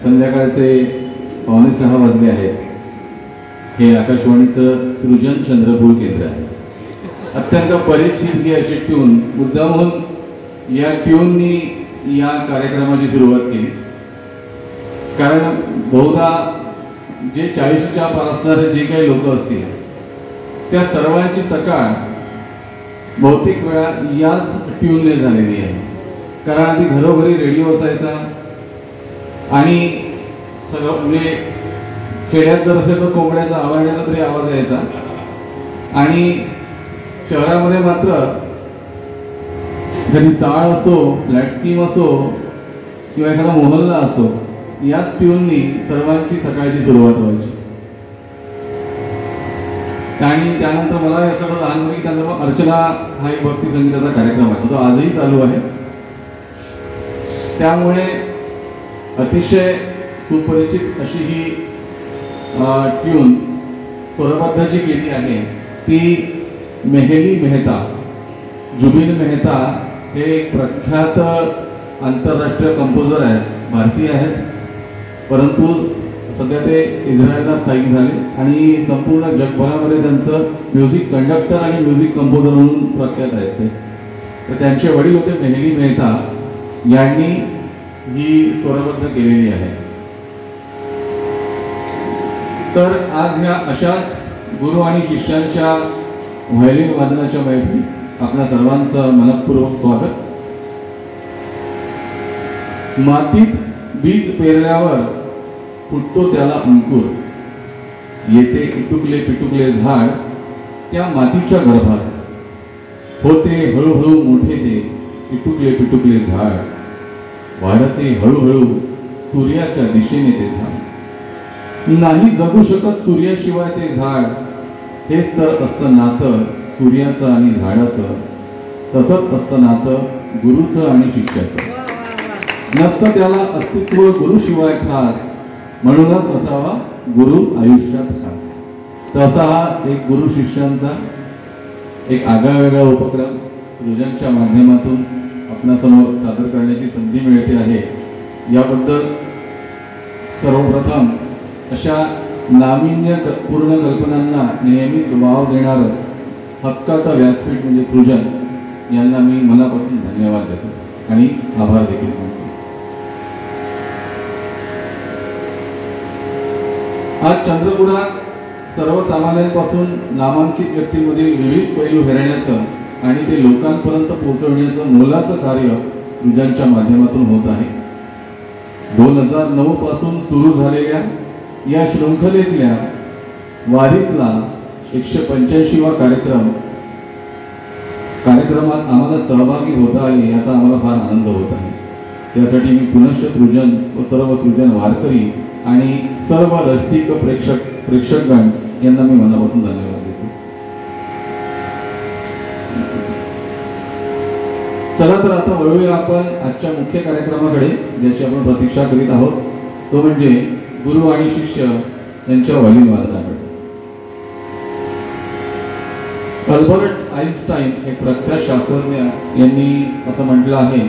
संध्याकाळचे 5:45 वाजले आहेत. हे आकाशवाणीचं सृजन चंद्रपूर केंद्र आहे. अत्यंत परिचित ही अशी ट्यून मुद्दामहून या ट्यूननी या कार्यक्रमाची सुरुवात केली. कारण बहुधा जे 40च्या पार असणारे जे काही लोक असतील त्या सर्वांची सकाळ बहुतेक वेळा याच ट्यूनने झालेली आहे. कारण आधी घरोघरी रेडिओ असायचा आणि सगळं म्हणजे खेड्यात जर असेल तर कोंबड्याचा आवाजाचा तरी आवाज यायचा आणि शहरामध्ये मात्र कधी चाळ असो, फ्लॅट स्कीम असो किंवा एखादा मोहल्ला असो, याच ट्यूननी सर्वांची सकाळची सुरुवात व्हायची. आणि त्यानंतर मला हे सगळं लहानपणी त्यानंतर अर्चना हा एक भक्ती संगीताचा कार्यक्रम आहे, तो आजही चालू आहे. त्यामुळे अतिशय सुपरिचित अशी ही ट्यून स्वरबद्ध जी केली आहे ती मेहली मेहता, जुबिन मेहता हे एक प्रख्यात आंतरराष्ट्रीय कंपोजर आहेत, भारतीय आहेत, परंतु सध्या ते इस्रायलला स्थायिक झाले आणि संपूर्ण जगभरामध्ये त्यांचं म्युझिक कंडक्टर आणि म्युझिक कंपोजर म्हणून प्रख्यात आहेत ते. तर त्यांचे वडील होते मेहली मेहता, यांनी ही स्वरबद्ध केलेली आहे. तर आज ह्या अशाच गुरु आणि शिष्यांच्या व्हायोलिन वादनाच्या मैफिलीत आपल्या सर्वांचं मनपूर्वक स्वागत. मातीत बीज पेरल्यावर फुटतो त्याला अंकुर, येते पिटुकले पिटुकले झाड त्या मातीच्या गर्भात, होते हळूहळू मोठे ते पिटुकले पिटुकले झाड, वाढते हळूहळू सूर्याच्या दिशेने ते झाड. नाही जगू शकत सूर्याशिवाय ते झाड, हेच तर असतं नातं सूर्याचं आणि झाडाचं, तसंच असतं नातं गुरुचं आणि शिष्याचं. नसतं त्याला अस्तित्व गुरुशिवाय खास, म्हणूनच असावा गुरु आयुष्यात खास. तसा हा एक गुरु शिष्यांचा एक आगळा वेगळा उपक्रम सृजनच्या माध्यमातून आपणासमोर सादर करण्याची संधी मिळते आहे. याबद्दल सर्वप्रथम अशा नाविन्यपूर्ण कल्पनांना नेहमीच वाव देणारं हक्काचा व्यासपीठ म्हणजे सृजन यांना मी मनापासून धन्यवाद देतो आणि आभार देखील मानतो. आज चंद्रपुरात सर्वसामान्यांपासून नामांकित व्यक्तींमधील विविध पैलू हेरण्याचं आणि ते लोकांपर्यंत पोहोचवण्याचं मोलाचं कार्य सृजनच्या माध्यमातून होत आहे. 2009 पासून सुरू झालेल्या या शृंखलेतल्या वारीतला 185वा कार्यक्रमात आम्हाला सहभागी होता आले याचा आम्हाला फार आनंद होत आहे. त्यासाठी मी पुनश्च सृजन व सर्व सृजन वारकरी आणि सर्व रसिक प्रेक्षकगण यांना मी मनापासून धन्यवाद देतो. चला तर आता वळूया आपण आजच्या मुख्य कार्यक्रमाकडे, ज्याची आपण प्रतीक्षा करीत आहोत, तो म्हणजे गुरु आणि शिष्य यांच्या व्हायोलिन वादनाकडे. अल्बर्ट आइन्स्टाईन एक प्रख्यात शास्त्रज्ञ यांनी असं म्हटलं आहे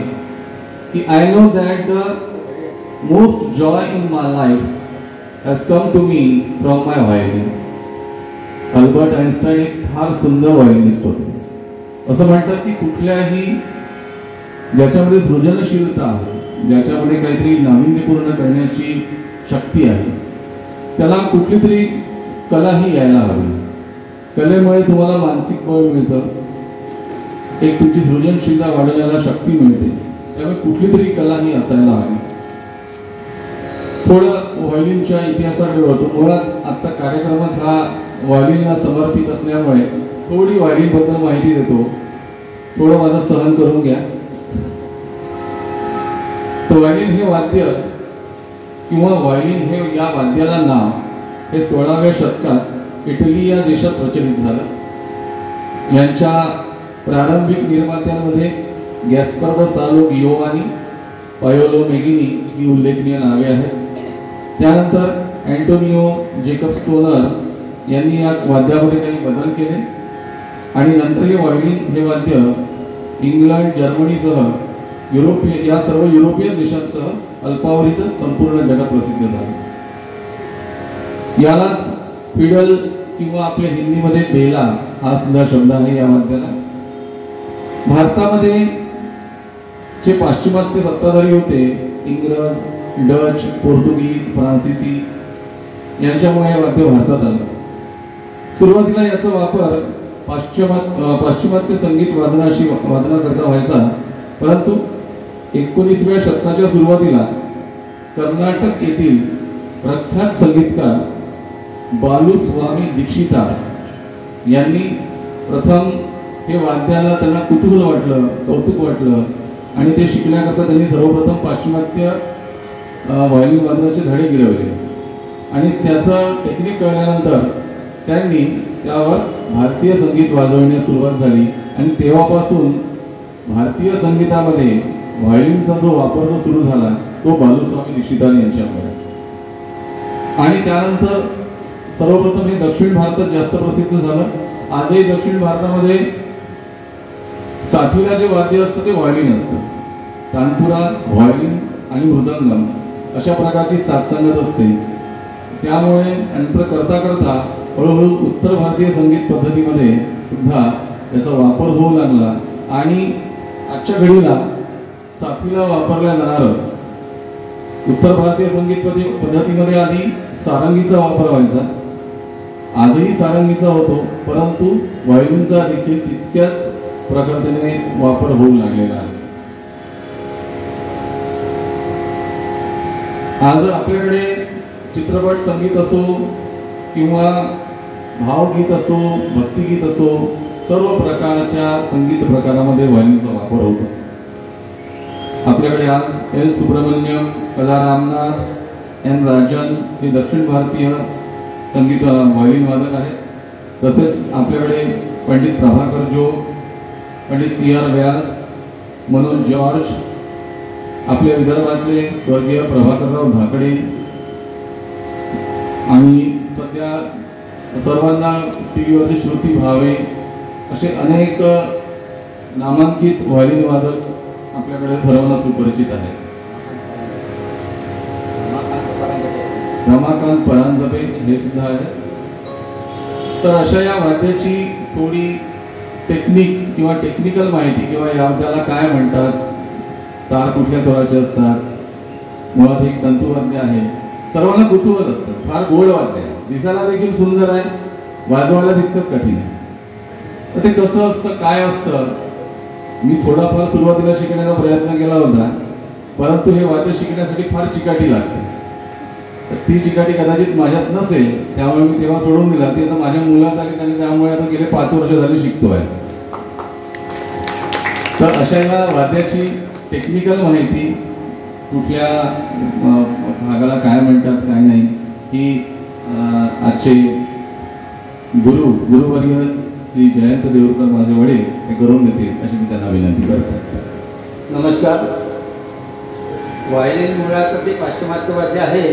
की I know that the most joy in my life has come to me from my violin. Albert Einstein एक फार सुंदर व्हायोलिनिस्ट होते. असं म्हणतात की कुठल्याही ज्याच्यामध्ये सृजनशीलता आहे, ज्याच्यामध्ये काहीतरी नाविन्यपूर्ण करण्याची शक्ती आहे, त्याला कुठली तरी कला ही यायला हवी. कलेमुळे तुम्हाला मानसिक बळ मिळतं, एक तुमची सृजनशीलता वाढवण्याला शक्ती मिळते. त्यामुळे कुठली तरी कला ही असायला हवी. थोडं व्हायोलिनच्या इतिहासाकडे वळतो. मुळात आजचा कार्यक्रमच हा व्हायोलिनला समर्पित असल्यामुळे थोडी व्हायोलिनबद्दल माहिती देतो. थोडं माझं सहन करून घ्या. तर व्हायोलिन हे वाद्य किंवा व्हायोलिन हे या वाद्याला नाव हे 16व्या शतकात इटली या देशात प्रचलित झालं. यांच्या प्रारंभिक निर्मात्यांमध्ये गॅस्पर सालो गियोवानी, पायोलो मेगिनी ही उल्लेखनीय नावे आहेत. त्यानंतर अँटोनियो जेकब स्टोनर यांनी या वाद्यामध्ये काही बदल केले आणि नंतर हे व्हायोलिन हे वाद्य इंग्लंड, जर्मनीसह या सर्व युरोपियन देशांसह अल्पावधीतच संपूर्ण जगात प्रसिद्ध झालं. यालाच फिडल किंवा आपल्या हिंदीमध्ये बेला हा सुद्धा शब्द आहे या वाद्याला. भारतामध्ये जे पाश्चिमात्य सत्ताधारी होते, इंग्रज, डच, पोर्तुगीज, फ्रान्सिसी यांच्यामुळे हे वाद्य भारतात आलं. सुरुवातीला याचा वापर पाश्चिमात्य संगीत वादनाकरता व्हायचा, परंतु 19व्या शतकाच्या सुरुवातीला कर्नाटक येथील प्रख्यात संगीतकार बालुस्वामी दीक्षिता यांनी प्रथम हे वाद्याला त्यांना कुतूहल वाटलं, कौतुक वाटलं आणि ते शिकण्याकरता त्यांनी सर्वप्रथम पाश्चिमात्य व्हायोलिन वादनाचे धडे गिरवले आणि त्याचं टेक्निक कळल्यानंतर त्यांनी त्यावर भारतीय संगीत वाजवण्यास सुरुवात झाली आणि तेव्हापासून भारतीय संगीतामध्ये व्हायोलिनचा जो वापर जो सुरू झाला तो बालुस्वामी दीक्षिता यांच्यामुळे. आणि त्यानंतर सर्वप्रथम हे दक्षिण भारतात जास्त प्रसिद्ध झालं. आजही दक्षिण भारतामध्ये साथीला जे वाद्य असतं ते व्हायोलिन असतं. तानपुरा, व्हायोलिन आणि मृदंगम अशा प्रकारची साथसंगत असते. त्यामुळे नंतर करता करता हळूहळू उत्तर भारतीय संगीत पद्धतीमध्ये सुद्धा याचा वापर होऊ लागला आणि आजच्या घडीला साथीला वापरल्या जाणारं उत्तर भारतीय संगीत पद्धतीमध्ये आधी सारंगीचा वापर व्हायचा. आजही सारंगीचा होतो, परंतु व्हायोलिनचा देखील तितक्याच प्रकारने वापर होऊ लागलेला आहे. आज आपल्याकडे चित्रपट संगीत असो किंवा भावगीत असो, भक्तिगीत असो, सर्व प्रकारच्या संगीत प्रकारामध्ये व्हायोलिनचा वापर होत असतो. आपल्याकडे आज एल सुब्रमण्यम, कला रामनाथ, एन राजन हे दक्षिण भारतीय संगीत व्हायोलिन वादक आहेत. तसेच आपल्याकडे पंडित प्रभाकर जोग, पंडित CR व्यास, मनोज जॉर्ज, आपल्या विदर्भातले स्वर्गीय प्रभाकरराव धाकडे आणि सध्या सर्वांना टीव्हीवरचे श्रुती भावे असे अनेक नामांकित व्हायोलिन वादक आपल्याकडे सर्वांना सुपरिचित आहेत. रमाकांत परांजपे हे सुद्धा आहे. तर अशा या वाद्याची थोडी टेक्निक किंवा टेक्निकल माहिती किंवा या वाद्याला काय म्हणतात, तार कुठल्या स्वराचे असतात, मुळात एक तंतुवाद्य आहे. सर्वांना कुतूहल असतं. फार गोड वाद्य आहे, दिसायला देखील सुंदर आहे, वाजवायला तितकंच कठीण आहे. तर ते कसं असतं, काय असतं, मी थोडाफार सुरुवातीला शिकण्याचा प्रयत्न केला होता, परंतु हे वाद्य शिकण्यासाठी फार चिकाटी लागते. तर ती चिकाटी कदाचित माझ्यात नसेल, त्यामुळे मी तेव्हा सोडून दिला. ती आता माझ्या मुलात आली आणि त्यामुळे आता गेले 5 वर्ष झाली शिकतोय. तर अशा या वाद्याची टेक्निकल माहिती, कुठल्या भागाला काय म्हणतात काय नाही, ही आजचे गुरुवर्य श्री जयंत देऊरकर माझे वडील हे करून देतील अशी मी त्यांना विनंती करतो. नमस्कार. व्हायोलिन मुळात ते पाश्चिमात्य वाद्य आहे.